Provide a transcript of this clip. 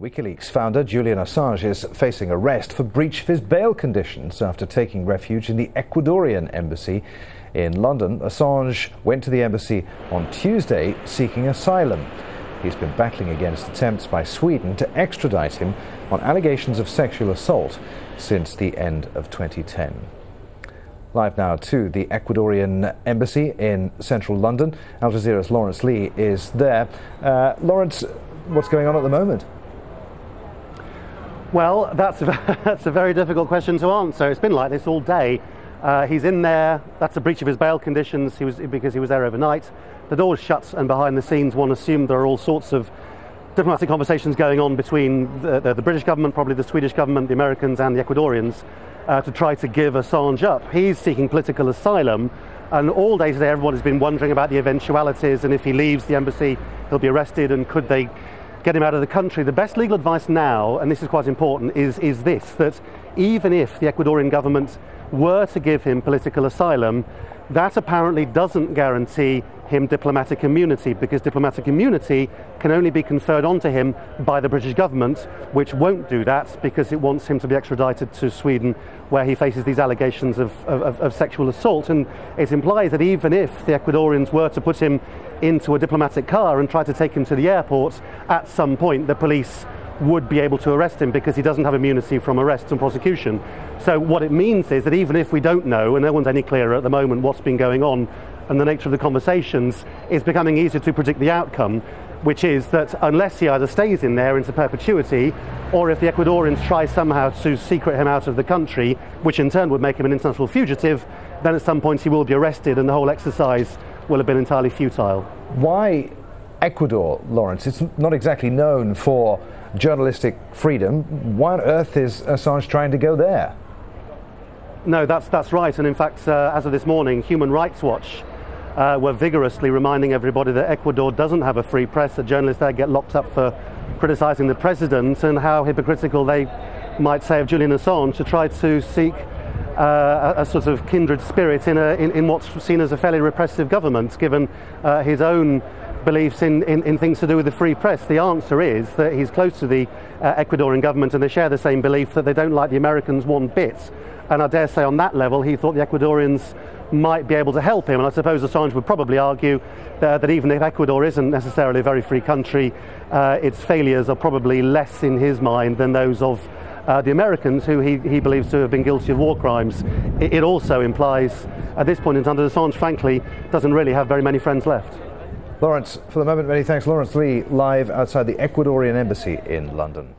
WikiLeaks founder Julian Assange is facing arrest for breach of his bail conditions after taking refuge in the Ecuadorian embassy in London. Assange went to the embassy on Tuesday seeking asylum. He's been battling against attempts by Sweden to extradite him on allegations of sexual assault since the end of 2010. Live now to the Ecuadorian embassy in central London. Al Jazeera's Lawrence Lee is there. Lawrence, what's going on at the moment? Well, that's a very difficult question to answer. It's been like this all day. He's in there. That's a breach of his bail conditions because he was there overnight. The door's shut, and behind the scenes one assumed there are all sorts of diplomatic conversations going on between the British government, probably the Swedish government, the Americans and the Ecuadorians to try to give Assange up. He's seeking political asylum, and all day today everybody's been wondering about the eventualities, and if he leaves the embassy he'll be arrested, and could they get him out of the country. The best legal advice now, and this is quite important, is this, that even if the Ecuadorian government were to give him political asylum, that apparently doesn't guarantee him diplomatic immunity, because diplomatic immunity can only be conferred onto him by the British government, which won't do that because it wants him to be extradited to Sweden, where he faces these allegations of sexual assault. And it implies that even if the Ecuadorians were to put him into a diplomatic car and try to take him to the airport, at some point the police would be able to arrest him because he doesn't have immunity from arrest and prosecution. So what it means is that even if we don't know, and no one's any clearer at the moment what's been going on and the nature of the conversations, it's becoming easier to predict the outcome, which is that unless he either stays in there into perpetuity, or if the Ecuadorians try somehow to secret him out of the country, which in turn would make him an international fugitive, then at some point he will be arrested and the whole exercise will have been entirely futile. Why Ecuador, Lawrence? It's not exactly known for journalistic freedom. Why on earth is Assange trying to go there? No, that's right. And in fact, as of this morning, Human Rights Watch were vigorously reminding everybody that Ecuador doesn't have a free press, that journalists there get locked up for criticising the president, and how hypocritical they might say of Julian Assange to try to seek a sort of kindred spirit in what's seen as a fairly repressive government, given his own beliefs in things to do with the free press. The answer is that he's close to the Ecuadorian government, and they share the same belief that they don't like the Americans one bit. And I dare say on that level he thought the Ecuadorians might be able to help him. And I suppose Assange would probably argue that even if Ecuador isn't necessarily a very free country, its failures are probably less in his mind than those of the Americans, who he believes to have been guilty of war crimes. It also implies, at this point in time, that Assange, frankly, doesn't really have very many friends left. Lawrence, for the moment, many thanks. Lawrence Lee, live outside the Ecuadorian embassy in London.